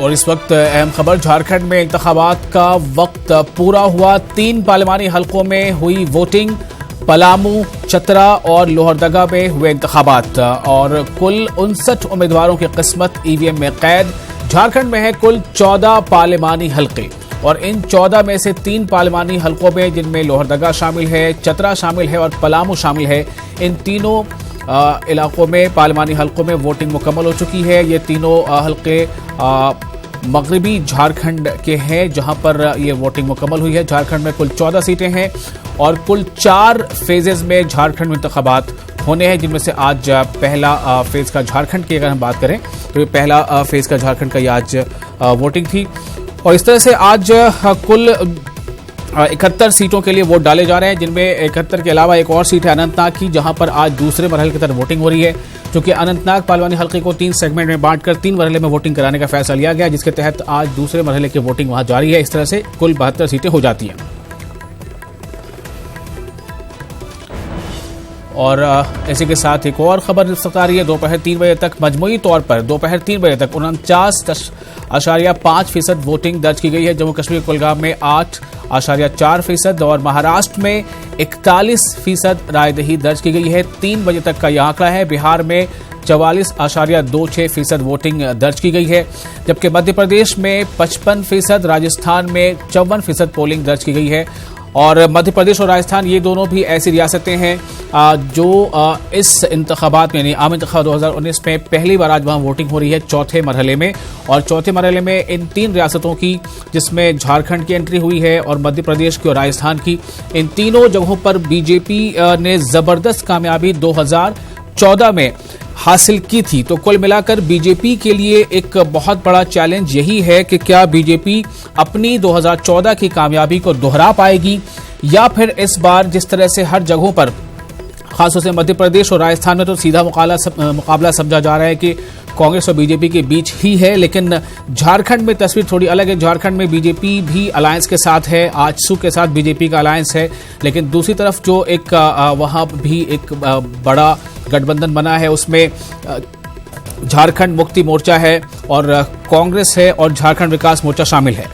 और इस वक्त अहम खबर, झारखंड में इंतखाबात का वक्त पूरा हुआ। 3 पार्लिमानी हलकों में हुई वोटिंग। पलामू, चतरा और लोहरदगा में हुए इंतखाबात और कुल 59 उम्मीदवारों की किस्मत ईवीएम में कैद। झारखंड में है कुल 14 पार्लिमानी हलके और इन 14 में से 3 पार्लिमानी हलकों में, जिनमें लोहरदगा शामिल है, चतरा शामिल है और पलामू शामिल है, इन तीनों इलाकों में पार्लिमानी हलकों में वोटिंग मुकम्मल हो चुकी है। ये तीनों हलके मगरबी झारखंड के हैं जहां पर ये वोटिंग मुकम्मल हुई है। झारखंड में कुल 14 सीटें हैं और कुल 4 फेजेज में झारखंड में इंतखाबात होने हैं, जिनमें से आज पहला फेज का झारखंड की अगर हम बात करें तो ये पहला फेज का झारखंड का ये आज वोटिंग थी। और इस तरह से आज कुल 71 सीटों के लिए वोट डाले जा रहे हैं, जिनमें 71 के अलावा एक और सीट है अनंतनाग की, जहां पर आज दूसरे मरहले की तरफ वोटिंग हो रही है। क्योंकि अनंतनाग पार्लिमानी हल्के को 3 सेगमेंट में बांटकर 3 मरहले में वोटिंग कराने का फैसला लिया गया, जिसके तहत आज दूसरे मरहले की वोटिंग वहां जारी है। इस तरह से कुल 72 सीटें हो जाती हैं। और इसी के साथ एक और खबर सता रही है। दोपहर 3 बजे तक मजमूई तौर पर दोपहर 3 बजे तक 49.5% वोटिंग दर्ज की गई है। जम्मू कश्मीर कुलगाम में 8.4% और महाराष्ट्र में 41% रायदही दर्ज की गई है। 3 बजे तक का यह आंकड़ा है। बिहार में 44.26% वोटिंग दर्ज की गई है, जबकि मध्य प्रदेश में 55%, राजस्थान में 54% पोलिंग दर्ज की गई है। और मध्य प्रदेश और राजस्थान ये दोनों भी ऐसी रियासतें हैं जो इस इंतखाबात में यानी आम इंतखाब 2019 में पहली बार आज वहां वोटिंग हो रही है, चौथे मरहले में। और चौथे मरहले में इन 3 रियासतों की, जिसमें झारखंड की एंट्री हुई है और मध्य प्रदेश की और राजस्थान की, इन तीनों जगहों पर बीजेपी ने जबरदस्त कामयाबी 2014 में हासिल की थी। तो कुल मिलाकर बीजेपी के लिए एक बहुत बड़ा चैलेंज यही है कि क्या बीजेपी अपनी 2014 की कामयाबी को दोहरा पाएगी, या फिर इस बार जिस तरह से हर जगहों पर, खासतौर से मध्य प्रदेश और राजस्थान में तो सीधा मुकाबला समझा जा रहा है कि कांग्रेस और बीजेपी के बीच ही है, लेकिन झारखंड में तस्वीर थोड़ी अलग है। झारखंड में बीजेपी भी अलायंस के साथ है, आजसू के साथ बीजेपी का अलायंस है, लेकिन दूसरी तरफ जो एक वहां भी एक बड़ा गठबंधन बना है, उसमें झारखंड मुक्ति मोर्चा है और कांग्रेस है और झारखंड विकास मोर्चा शामिल है।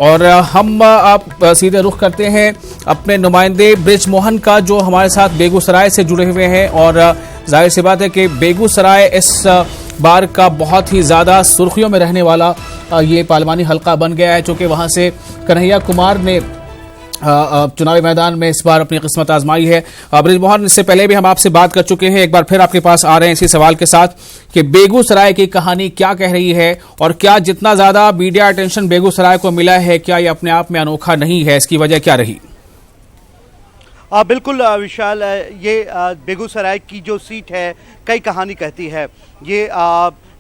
और हम आप सीधे रुख करते हैं अपने नुमाइंदे बृजमोहन का, जो हमारे साथ बेगूसराय से जुड़े हुए हैं। और जाहिर सी बात है कि बेगूसराय इस बार का बहुत ही ज़्यादा सुर्खियों में रहने वाला ये पार्लिमानी हल्का बन गया है, चूँकि वहाँ से कन्हैया कुमार ने चुनावी मैदान में इस बार अपनी किस्मत आजमाई है। बृजमोहन, इससे पहले भी हम आपसे बात कर चुके हैं, एक बार फिर आपके पास आ रहे हैं इसी सवाल के साथ कि बेगूसराय की कहानी क्या कह रही है और क्या जितना ज्यादा मीडिया अटेंशन बेगूसराय को मिला है, क्या ये अपने आप में अनोखा नहीं है? इसकी वजह क्या रही? बिल्कुल विशाल, ये बेगूसराय की जो सीट है कई कहानी कहती है। ये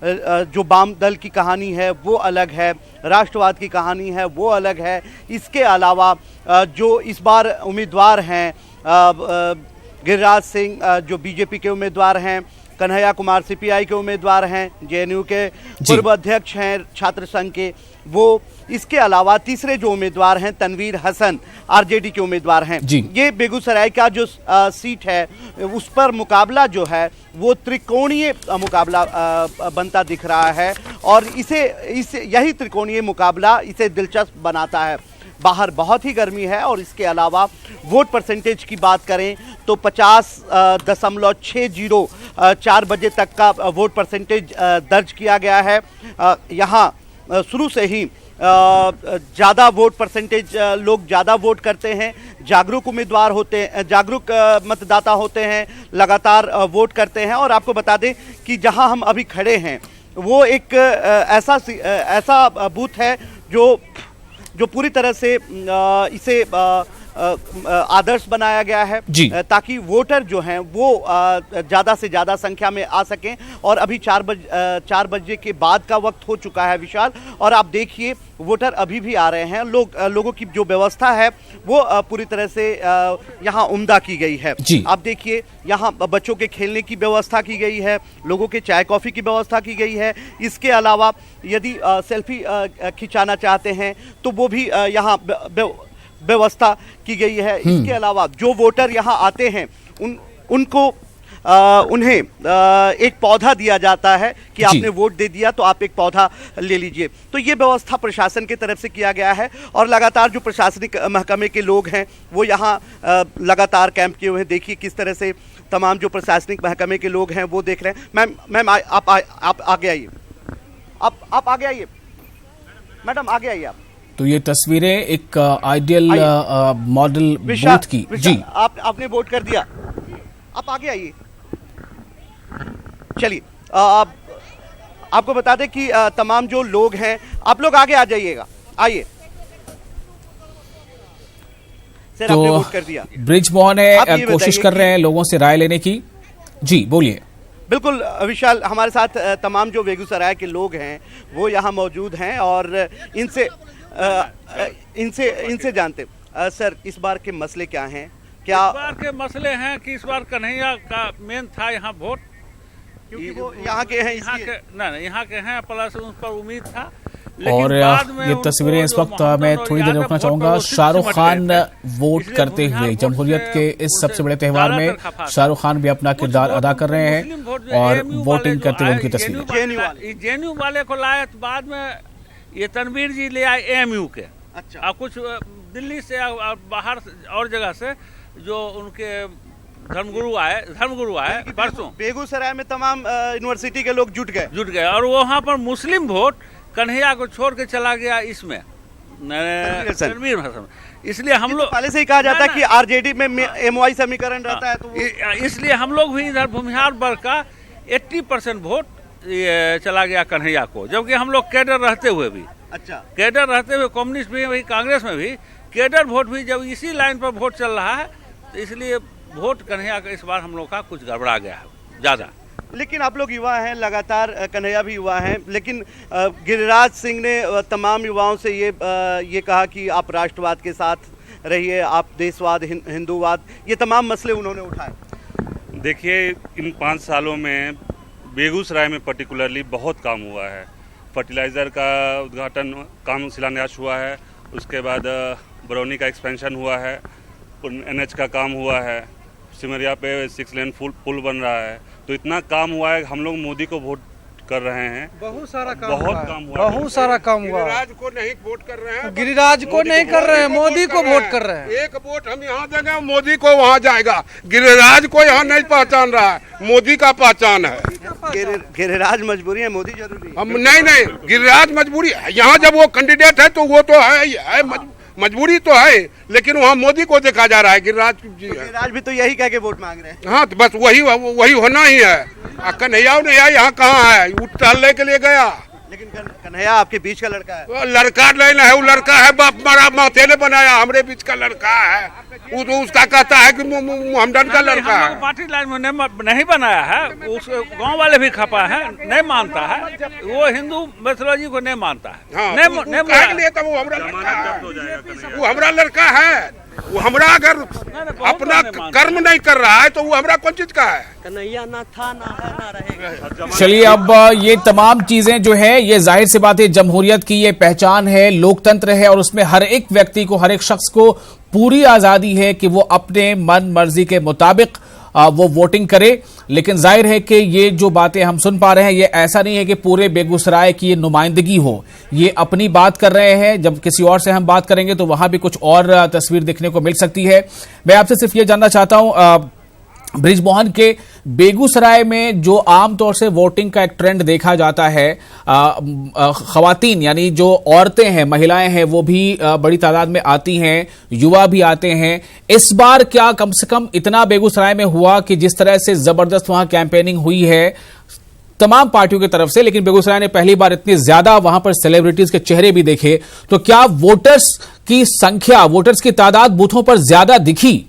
जो वाम दल की कहानी है वो अलग है, राष्ट्रवाद की कहानी है वो अलग है। इसके अलावा जो इस बार उम्मीदवार हैं, गिरिराज सिंह जो बीजेपी के उम्मीदवार हैं, कन्हैया कुमार सीपीआई के उम्मीदवार हैं, जेएनयू के पूर्व अध्यक्ष हैं छात्र संघ के, वो इसके अलावा तीसरे जो उम्मीदवार हैं तनवीर हसन आरजेडी के उम्मीदवार हैं। ये बेगूसराय का जो सीट है उस पर मुकाबला जो है वो त्रिकोणीय मुकाबला बनता दिख रहा है और इसे यही त्रिकोणीय मुकाबला इसे दिलचस्प बनाता है। बाहर बहुत ही गर्मी है और इसके अलावा वोट परसेंटेज की बात करें तो 50.60 4 बजे तक का वोट परसेंटेज दर्ज किया गया है। यहाँ शुरू से ही ज़्यादा वोट परसेंटेज, लोग ज़्यादा वोट करते हैं, जागरूक उम्मीदवार होते हैं, जागरूक मतदाता होते हैं, लगातार वोट करते हैं। और आपको बता दें कि जहां हम अभी खड़े हैं वो एक ऐसा बूथ है जो पूरी तरह से इसे आदर्श बनाया गया है ताकि वोटर जो हैं वो ज़्यादा से ज़्यादा संख्या में आ सकें। और अभी 4 बजे के बाद का वक्त हो चुका है विशाल, और आप देखिए वोटर अभी भी आ रहे हैं। लोगों की जो व्यवस्था है वो पूरी तरह से यहाँ उम्दा की गई है। आप देखिए यहाँ बच्चों के खेलने की व्यवस्था की गई है, लोगों के चाय कॉफ़ी की व्यवस्था की गई है। इसके अलावा यदि सेल्फी खिंचाना चाहते हैं तो वो भी यहाँ व्यवस्था की गई है। इसके अलावा जो वोटर यहाँ आते हैं उनको उन्हें एक पौधा दिया जाता है कि आपने वोट दे दिया तो आप एक पौधा ले लीजिए। तो ये व्यवस्था प्रशासन की तरफ से किया गया है और लगातार जो प्रशासनिक महकमे के लोग हैं वो यहाँ लगातार कैंप किए हुए हैं। देखिए किस तरह से तमाम जो प्रशासनिक महकमे के लोग हैं वो देख रहे हैं। मैम आप आगे आइए, आप आगे आइए, मैडम आगे आइए आप। तो ये तस्वीरें एक आइडियल मॉडल बूथ की। जी आपने वोट कर दिया, आप आगे आइए। चलिए आपको बता दें कि तमाम जो लोग हैं आप लोग आगे आ जाइएगा, आइए। सर तो आपने वोट कर दिया। ब्रिजमोहन है, कोशिश कर रहे हैं लोगों से राय लेने की। जी बोलिए। बिल्कुल विशाल, हमारे साथ तमाम जो बेगूसराय के लोग हैं वो यहाँ मौजूद हैं और इनसे जानते। सर इस बार के मसले क्या हैं? क्या इस बार के मसले हैं कि इस बार कन्हैया का मेन था यहाँ वोट, क्योंकि वो यहाँ के हैं, यहाँ के हैं, प्लस उन पर उम्मीद था। और ये तस्वीरें इस वक्त मैं थोड़ी देर रोकना चाहूंगा। शाहरुख खान वोट करते हुए जमहूरियत के इस सबसे बड़े त्यौहार में शाहरुख खान भी अपना किरदार अदा कर रहे हैं और वोटिंग करते हुए उनकी तस्वीरें। जेएनयू वाले को लाए तो बाद में ये तनवीर जी ले आए एएमयू के। अच्छा। और कुछ दिल्ली से बाहर और जगह से जो उनके धर्मगुरु आए परसों। बेगूसराय में तमाम यूनिवर्सिटी के लोग जुट गए और वहाँ पर मुस्लिम वोट कन्हैया को छोड़ के चला गया इसमें तनवीर हसन। इसलिए हम लोग पहले से ही कहा जाता है कि आरजेडी में एमवाई समीकरण रहता है, तो इसलिए हम लोग भी इधर भूमिहार वर्ग का 80% वोट चला गया कन्हैया को, जबकि हम लोग कैडर रहते हुए भी। अच्छा। कैडर रहते हुए कम्युनिस्ट में भी, कांग्रेस में भी कैडर वोट भी जब इसी लाइन पर वोट चल रहा है तो इसलिए वोट कन्हैया का इस बार हम लोग का कुछ गड़बड़ा गया है ज़्यादा। लेकिन आप लोग युवा हैं, लगातार कन्हैया भी युवा हैं, लेकिन गिरिराज सिंह ने तमाम युवाओं से ये कहा कि आप राष्ट्रवाद के साथ रहिए, आप देशवाद, हिंदूवाद, ये तमाम मसले उन्होंने उठाए। देखिए इन 5 सालों में बेगूसराय में पर्टिकुलरली बहुत काम हुआ है। फर्टिलाइज़र का उद्घाटन काम शिलान्यास हुआ है, उसके बाद बरौनी का एक्सपेंशन हुआ है, NH का काम हुआ है, सिमरिया पे 6 लेन पुल बन रहा है। तो इतना काम हुआ है, हम लोग मोदी को वोट कर रहे हैं। बहुत सारा काम हुआ। बहुत सारा काम हुआ। गिरिराज को नहीं वोट कर रहे हैं, गिरिराज को नहीं कर रहे हैं, मोदी को वोट कर रहे हैं। एक वोट हम यहाँ देंगे, मोदी को वहाँ जाएगा। गिरिराज को यहाँ नहीं पहचान रहा है, मोदी का पहचान है। गिरिराज मजबूरी है, मोदी जरूरी। हम नहीं, गिरिराज मजबूरी है। यहाँ जब वो कैंडिडेट है तो वो तो है मजबूरी तो है, लेकिन वहाँ मोदी को देखा जा रहा है। गिरिराज जी है। गिरिराज भी तो यही कह के वोट मांग रहे हैं। हाँ तो बस वही होना ही है। कन्हैया ने यहाँ कहाँ है, टहलने के लिए गया। लेकिन कन्हैया आपके बीच का लड़का है। वो लड़का नहीं है, वो लड़का है बाप मारा माथे ने बनाया, हमरे बीच का लड़का है। वो तो उसका कहता है कि मोहम्मदन का लड़का है। पार्टी लाइन में नहीं बनाया है, उस गांव वाले भी खपा है, नहीं मानता है, वो हिंदू मैथोलॉजी को नहीं मानता है। हाँ, नहीं तो वो हमारा लड़का है, वो हमारा लड़का है। वो हमरा अगर अपना कर्म नहीं कर रहा है तो वो हमरा कौन चीज का है? कन्हैया ना था, ना है, ना रहेगा। चलिए अब ये तमाम चीजें जो है ये जाहिर सी बात है जमहूरियत की ये पहचान है, लोकतंत्र है और उसमें हर एक व्यक्ति को, हर एक शख्स को पूरी आजादी है कि वो अपने मन मर्जी के मुताबिक वो वोटिंग करे। लेकिन जाहिर है कि ये जो बातें हम सुन पा रहे हैं ये ऐसा नहीं है कि पूरे बेगूसराय की ये नुमाइंदगी हो, ये अपनी बात कर रहे हैं। जब किसी और से हम बात करेंगे तो वहां भी कुछ और तस्वीर देखने को मिल सकती है। मैं आपसे सिर्फ ये जानना चाहता हूं ब्रिजमोहन के बेगूसराय में जो आमतौर से वोटिंग का एक ट्रेंड देखा जाता है, खवातीन यानी जो औरतें हैं, महिलाएं हैं, वो भी बड़ी तादाद में आती हैं, युवा भी आते हैं। इस बार क्या कम से कम इतना बेगूसराय में हुआ कि जिस तरह से जबरदस्त वहां कैंपेनिंग हुई है तमाम पार्टियों की तरफ से, लेकिन बेगूसराय ने पहली बार इतनी ज्यादा वहां पर सेलिब्रिटीज के चेहरे भी देखे, तो क्या वोटर्स की संख्या, वोटर्स की तादाद बूथों पर ज्यादा दिखी?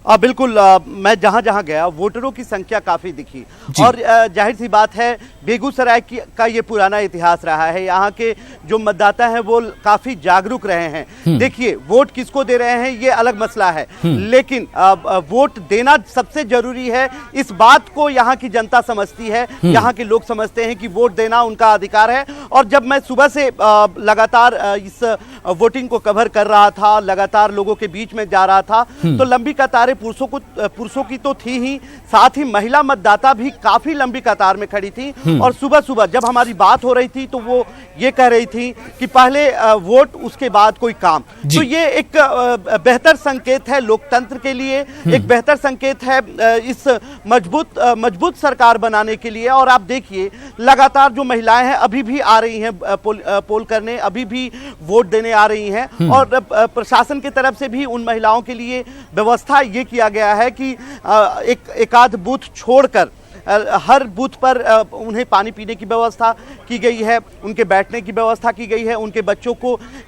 बिल्कुल, मैं जहां जहां गया वोटरों की संख्या काफी दिखी और जाहिर सी बात है बेगूसराय का ये पुराना इतिहास रहा है। यहाँ के जो मतदाता हैं वो काफी जागरूक रहे हैं। देखिए वोट किसको दे रहे हैं ये अलग मसला है, लेकिन वोट देना सबसे जरूरी है। इस बात को यहाँ की जनता समझती है, यहाँ के लोग समझते हैं कि वोट देना उनका अधिकार है और जब मैं सुबह से लगातार इस वोटिंग को कवर कर रहा था, लगातार लोगों के बीच में जा रहा था, तो लंबी कतारें पुरुषों की तो थी ही, साथ ही महिला मतदाता भी काफी लंबी कतार में खड़ी थी। और सुबह सुबह जब हमारी बात हो रही थी तो वो ये कह रही थी कि पहले वोट उसके बाद कोई काम। तो ये एक बेहतर संकेत है लोकतंत्र के लिए, एक बेहतर संकेत है इस मजबूत सरकार बनाने के लिए। और आप देखिए लगातार जो महिलाएं हैं अभी भी आ रही हैं पोल करने, अभी भी वोट देने आ रही हैं। और प्रशासन की तरफ से भी उन महिलाओं के लिए व्यवस्था ये किया गया है कि एक आध बूथ छोड़कर हर बूथ पर उन्हें पानी पीने की व्यवस्था की गई है, उनके बैठने की व्यवस्था की गई है, उनके बच्चों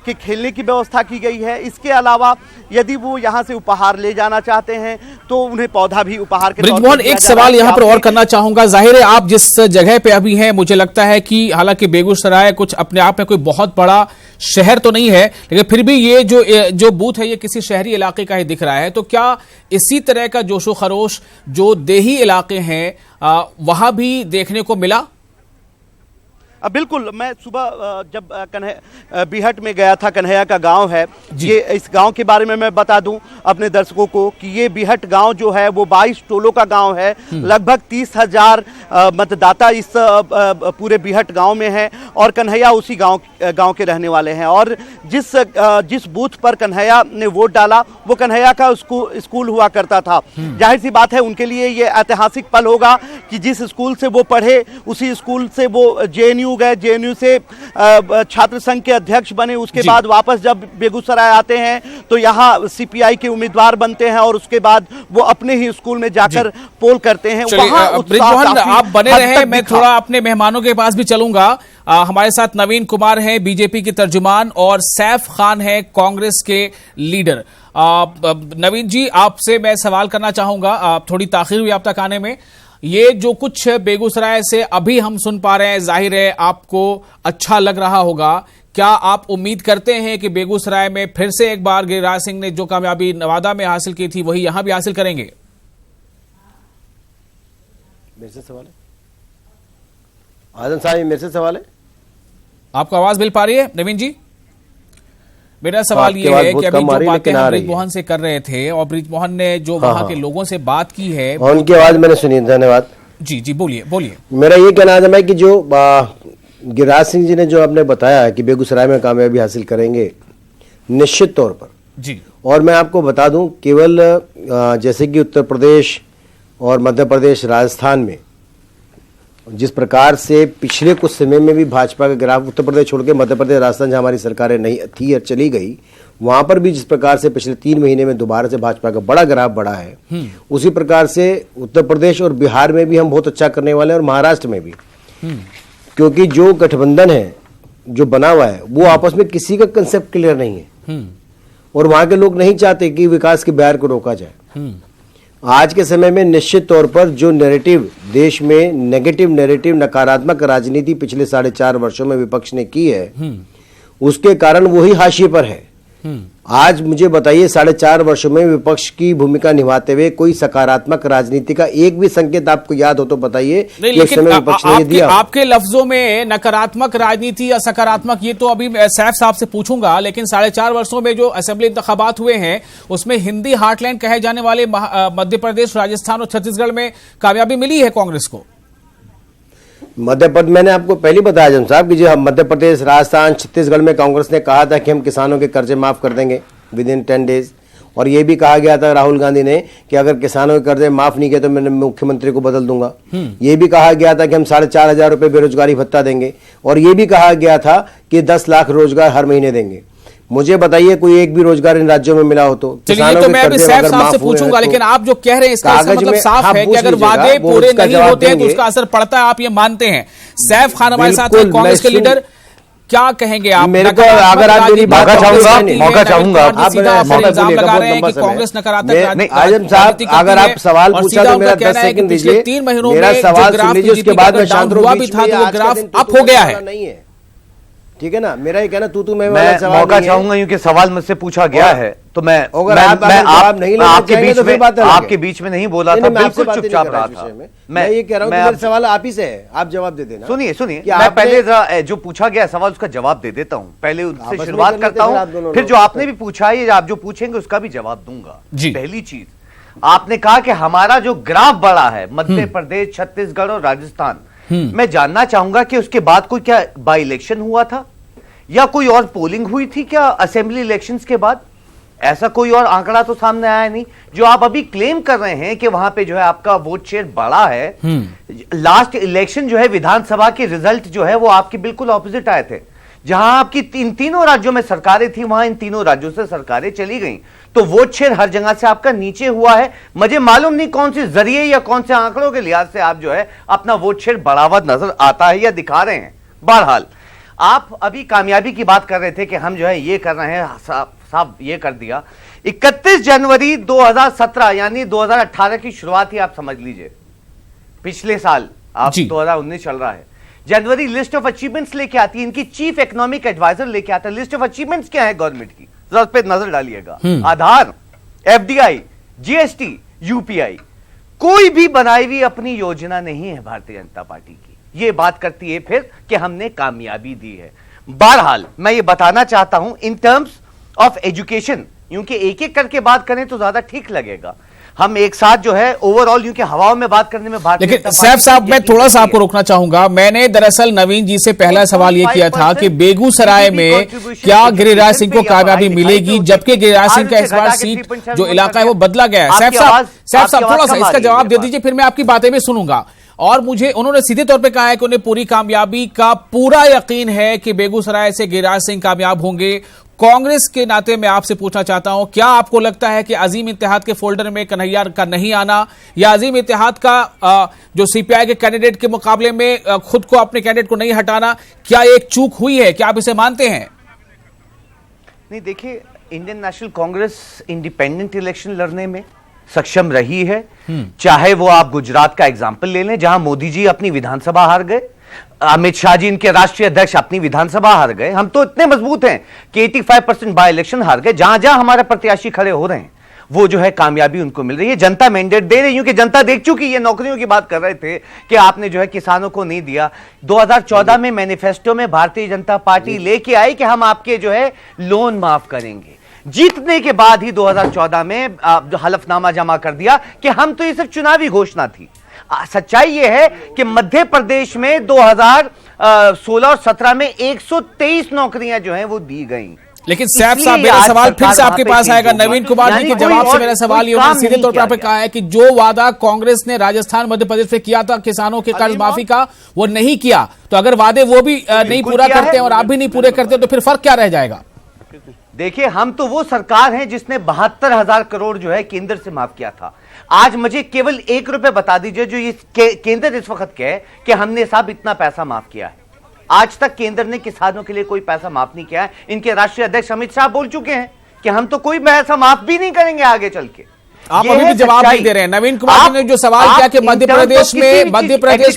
के खेलने की व्यवस्था की गई है। इसके अलावा यदि वो यहाँ से उपहार ले जाना चाहते हैं तो उन्हें पौधा भी उपहार के तौर पर बृजमोहन, एक सवाल यहाँ पर और करना चाहूंगा। जाहिर है आप जिस जगह पे अभी हैं, मुझे लगता है कि हालांकि बेगूसराय कुछ अपने आप में कोई बहुत बड़ा शहर तो नहीं है, लेकिन फिर भी ये जो बूथ है ये किसी शहरी इलाके का ही दिख रहा है। तो क्या इसी तरह का जोशो खरोश जो देही इलाके हैं वहां भी देखने को मिला? बिल्कुल, मैं सुबह जब बिहट में गया था, कन्हैया का गांव है ये, इस गांव के बारे में मैं बता दूं अपने दर्शकों को कि ये बिहट गांव जो है वो 22 टोलों का गांव है। लगभग 30,000 मतदाता इस पूरे बिहट गांव में है और कन्हैया उसी गांव के रहने वाले हैं। और जिस बूथ पर कन्हैया ने वोट डाला वो कन्हैया का स्कूल हुआ करता था। जाहिर सी बात है उनके लिए ये ऐतिहासिक पल होगा कि जिस स्कूल से वो पढ़े उसी स्कूल से वो JNU गए, JNU से छात्र संघ के अध्यक्ष बने। उसके बाद वापस जब बेगूसराय आते हैं तो यहाँ CPI के उम्मीदवार बनते हैं और उसके बाद वो अपने ही स्कूल में जाकर पोल करते हैं। बृजमोहन, आप बने रहे, मैं थोड़ा अपने मेहमानों के पास भी चलूंगा। हमारे साथ नवीन कुमार हैं, बीजेपी के तर्जुमान, और सैफ खान है, कांग्रेस के लीडर। नवीन जी, आपसे मैं सवाल करना चाहूंगा, थोड़ी ताखिर हुई आप तक आने में। ये जो कुछ बेगूसराय से अभी हम सुन पा रहे हैं, जाहिर है आपको अच्छा लग रहा होगा। क्या आप उम्मीद करते हैं कि बेगूसराय में फिर से एक बार गिरिराज सिंह ने जो कामयाबी नवादा में हासिल की थी वही यहां भी हासिल करेंगे? मेरे से सवाल है आजम साहब, मेरे से सवाल है। आपको आवाज मिल पा रही है नवीन जी? मेरा सवाल ये है कि अभी जो बातें हम बृजमोहन से कर रहे थे और बृजमोहन ने जो वहां के लोगों से बात की है उनकी आवाज मैंने सुनी, धन्यवाद। जी बोलिए। मेरा ये कहना है कि जो गिरिराज सिंह जी ने जो आपने बताया है कि बेगूसराय में कामयाबी हासिल करेंगे, निश्चित तौर पर जी। और मैं आपको बता दूं, केवल जैसे कि उत्तर प्रदेश और मध्य प्रदेश, राजस्थान में जिस प्रकार से पिछले कुछ समय में भी भाजपा का ग्राफ, उत्तर प्रदेश छोड़ के मध्य प्रदेश, राजस्थान जहां हमारी सरकारें नहीं थी और चली गई, वहां पर भी जिस प्रकार से पिछले 3 महीने में दोबारा से भाजपा का बड़ा ग्राफ बढ़ा है, उसी प्रकार से उत्तर प्रदेश और बिहार में भी हम बहुत अच्छा करने वाले हैं और महाराष्ट्र में भी। क्योंकि जो गठबंधन है जो बना हुआ है वो आपस में किसी का कंसेप्ट क्लियर नहीं है और वहां के लोग नहीं चाहते कि विकास की बहार को रोका जाए। आज के समय में निश्चित तौर पर जो नैरेटिव देश में नेगेटिव नैरेटिव, नकारात्मक राजनीति पिछले 4.5 वर्षों में विपक्ष ने की है, उसके कारण वही हाशिए पर है। आज मुझे बताइए 4.5 वर्षों में विपक्ष की भूमिका निभाते हुए कोई सकारात्मक राजनीति का एक भी संकेत आपको याद हो तो बताइए कि उस समय विपक्ष ने दिया। आपके लफ्जों में नकारात्मक राजनीति या सकारात्मक, ये तो अभी सैफ साहब से पूछूंगा, लेकिन 4.5 वर्षों में जो असेंबली इंतखाबात हुए हैं उसमें हिंदी हार्टलैंड कहे जाने वाले मध्य प्रदेश, राजस्थान और छत्तीसगढ़ में कामयाबी मिली है कांग्रेस को। मध्य प्रदेश, मैंने आपको पहले बताया जन साहब कि जो मध्य प्रदेश, राजस्थान, छत्तीसगढ़ में कांग्रेस ने कहा था कि हम किसानों के कर्जे माफ कर देंगे विद इन 10 डेज, और ये भी कहा गया था राहुल गांधी ने कि अगर किसानों के कर्जे माफ नहीं किए तो मैं मुख्यमंत्री को बदल दूंगा। ये भी कहा गया था कि हम 4,500 रुपये बेरोजगारी भत्ता देंगे, और ये भी कहा गया था कि 10 लाख रोजगार हर महीने देंगे। मुझे बताइए कोई एक भी रोजगार इन राज्यों में मिला हो तो? चलिए, तो मैं अभी सैफ साहब से पूछूंगा, लेकिन आप जो कह रहे हैं इसका मतलब साफ है कि अगर वादे पूरे नहीं होते हैं तो उसका असर पड़ता है, आप ये मानते हैं। सैफ खान हमारे साथ हैं, कांग्रेस के लीडर, क्या कहेंगे आप? मेरे को अगर आप मेरी मौका चाहूंगा आप इल्जाम लगा रहे हैं कि कांग्रेस नकारात्मक। आजम साहब, अगर आप सवाल पूछा तो मेरा 10 सेकंड दीजिए। 3 महीनों मेरा में सवाल सुन लीजिए, उसके बाद में शांत हुआ भी था तो वो ग्राफ अप हो गया है। ठीक है ना, मेरा ये कहना तू मैं मौका चाहूंगा क्योंकि सवाल मुझसे पूछा गया है तो मैं आपके बीच में नहीं बोला था, बिल्कुल चुपचाप रहा था। मैं ये कह रहा हूँ मेरा सवाल आप ही से है, आप जवाब दे देना। सुनिए मैं पहले जो पूछा गया सवाल उसका जवाब दे देता हूँ, पहले उससे शुरुआत करता हूँ, फिर जो आपने भी पूछा है आप जो पूछेंगे उसका भी जवाब दूंगा। पहली चीज आपने कहा कि हमारा जो ग्राफ बढ़ा है मध्य प्रदेश, छत्तीसगढ़ और राजस्थान, मैं जानना चाहूंगा कि उसके बाद कोई क्या बाई इलेक्शन हुआ था या कोई और पोलिंग हुई थी क्या असेंबली इलेक्शंस के बाद? ऐसा कोई और आंकड़ा तो सामने आया नहीं। जो आप अभी क्लेम कर रहे हैं कि वहां पे जो है आपका वोट शेयर बढ़ा है, लास्ट इलेक्शन जो है विधानसभा के रिजल्ट जो है वो आपके बिल्कुल ऑपोजिट आए थे। जहां आपकी तीनों राज्यों में सरकारें थी वहां इन तीनों राज्यों से सरकारें चली गई, तो वोट शेयर हर जगह से आपका नीचे हुआ है। मुझे मालूम नहीं कौन से जरिए या कौन से आंकड़ों के लिहाज से आप जो है अपना वोट शेयर बढ़ा हुआ नजर आता है या दिखा रहे हैं। बहरहाल आप अभी कामयाबी की बात कर रहे थे कि हम जो है ये कर रहे हैं, साहब ये कर दिया। 31 जनवरी 2017 यानी 2018 की शुरुआत ही आप समझ लीजिए, पिछले साल आप 2019 चल रहा है, जनवरी लिस्ट ऑफ अचीवमेंट्स लेके आती है, इनकी चीफ इकोनॉमिक एडवाइजर लेके आता है। लिस्ट ऑफ अचीवमेंट्स क्या है गवर्नमेंट की, जरा पे नजर डालिएगा। आधार, एफडीआई, जीएसटी, यूपीआई, कोई भी बनाई हुई अपनी योजना नहीं है भारतीय जनता पार्टी की। ये बात करती है फिर कि हमने कामयाबी दी है। बहरहाल मैं ये बताना चाहता हूं इन टर्म्स ऑफ एजुकेशन, क्योंकि एक एक करके बात करें तो ज्यादा ठीक लगेगा। हम एक साथ जो है ओवरऑल क्योंकि हवाओं में बात करने में भारतीय लेकिन सैफ साहब मैं थोड़ा सा आपको रोकना चाहूंगा। मैंने दरअसल नवीन जी से पहला सवाल यह किया था कि बेगूसराय में क्या गिरिराज सिंह को कामयाबी मिलेगी, जबकि गिरिराज सिंह का इस बार सीट जो इलाका है वो बदला गया है। सैफ साहब थोड़ा सा इसका जवाब दे दीजिए, फिर मैं आपकी बातें भी सुनूंगा। और मुझे उन्होंने सीधे तौर पे कहा है कि उन्हें पूरी कामयाबी का पूरा यकीन है कि बेगूसराय से गिरिराज सिंह कामयाब होंगे। कांग्रेस के नाते मैं आपसे पूछना चाहता हूं, क्या आपको लगता है कि अजीम इत्तेहाद के फोल्डर में कन्हैया का नहीं आना या अजीम इत्तेहाद का जो सीपीआई के कैंडिडेट के मुकाबले में खुद को अपने कैंडिडेट को नहीं हटाना, क्या एक चूक हुई है? क्या आप इसे मानते हैं? नहीं, देखिए Indian national Congress independent election लड़ने में सक्षम रही है। चाहे वो आप गुजरात का एग्जाम्पल ले लें जहां मोदी जी अपनी विधानसभा हार गए, अमित शाह जी इनके राष्ट्रीय अध्यक्ष अपनी विधानसभा हार गए। हम तो इतने मजबूत हैं कि 85% बाय इलेक्शन हार गए। जहां जहां हमारे प्रत्याशी खड़े हो रहे हैं वो जो है कामयाबी उनको मिल रही है। जनता मैंडेट दे रही है क्योंकि जनता देख चुकी है। नौकरियों की बात कर रहे थे कि आपने जो है किसानों को नहीं दिया। 2014 में मैनिफेस्टो में भारतीय जनता पार्टी लेके आई कि हम आपके जो है लोन माफ करेंगे। जीतने के बाद ही 2014 में जो हलफनामा जमा कर दिया कि हम तो ये सिर्फ चुनावी घोषणा थी। सच्चाई यह है कि मध्य प्रदेश में 2016 और 17 में 123 नौकरियां जो हैं वो दी गई। लेकिन सैफ साहब मेरा सवाल फिर से आपके पास आएगा। नवीन कुमार जी के जवाब से मेरा सवाल ये उन्होंने सीधे तौर पर आपने कहा है कि जो वादा कांग्रेस ने राजस्थान मध्य प्रदेश में किया था किसानों के कर्ज माफी का, वो नहीं किया। तो अगर वादे वो भी नहीं पूरा करते हैं और आप भी नहीं पूरे करते तो फिर फर्क क्या रह जाएगा? देखिए, हम तो वो सरकार हैं जिसने 72,000 करोड़ जो है केंद्र से माफ किया था। आज मुझे केवल 1 रुपए बता दीजिए जो ये केंद्र इस वक्त कहे कि हमने साहब इतना पैसा माफ किया है। आज तक केंद्र ने किसानों के लिए कोई पैसा माफ नहीं किया है। इनके राष्ट्रीय अध्यक्ष अमित शाह बोल चुके हैं कि हम तो कोई पैसा माफ भी नहीं करेंगे आगे चल के। आप अभी भी जवाब नहीं दे रहे हैं। नवीन कुमार जी ने जो सवाल किया कि मध्य प्रदेश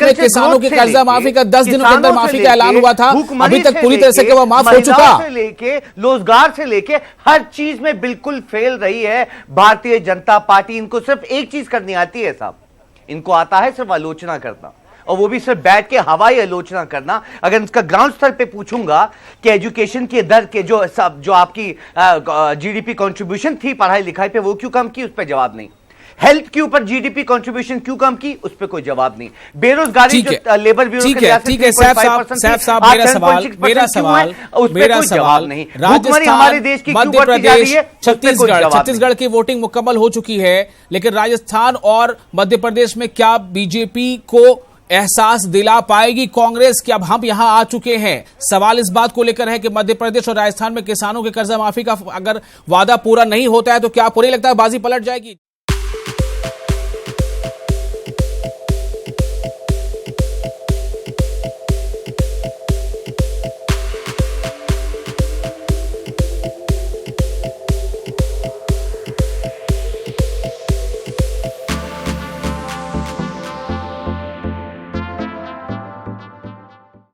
में किसानों की कर्जा माफी का 10 दिनों के अंदर माफी का ऐलान हुआ था, अभी तक पूरी तरह से वो माफ हो चुका। से लेके रोजगार से लेके हर चीज में बिल्कुल फेल रही है भारतीय जनता पार्टी। इनको सिर्फ एक चीज करनी आती है साहब, इनको आता है सिर्फ आलोचना करना, और वो भी सिर्फ बैठ के हवाई आलोचना करना। अगर इसका ग्राउंड स्तर पे पूछूंगा कि एजुकेशन के दर के जो आपकी जीडीपी कंट्रीब्यूशन थी पढ़ाई लिखाई पे वो क्यों कम की, उस पर जवाब नहीं। हेल्थ के ऊपर जीडीपी कंट्रीब्यूशन क्यों कम की, उस पर कोई जवाब नहीं। बेरोजगारी जो लेबर ब्यूरो के लिहाज से 3.5% मेरा सवाल नहीं। भुखमरी हमारे देश की क्यों बढ़ती जा रही है? छत्तीसगढ़ की वोटिंग मुकम्मल हो चुकी है, लेकिन राजस्थान और मध्य प्रदेश में क्या बीजेपी को एहसास दिला पाएगी कांग्रेस कि अब हम यहां आ चुके हैं? सवाल इस बात को लेकर है कि मध्य प्रदेश और राजस्थान में किसानों के कर्जा माफी का अगर वादा पूरा नहीं होता है तो क्या आपको नहीं लगता है बाजी पलट जाएगी?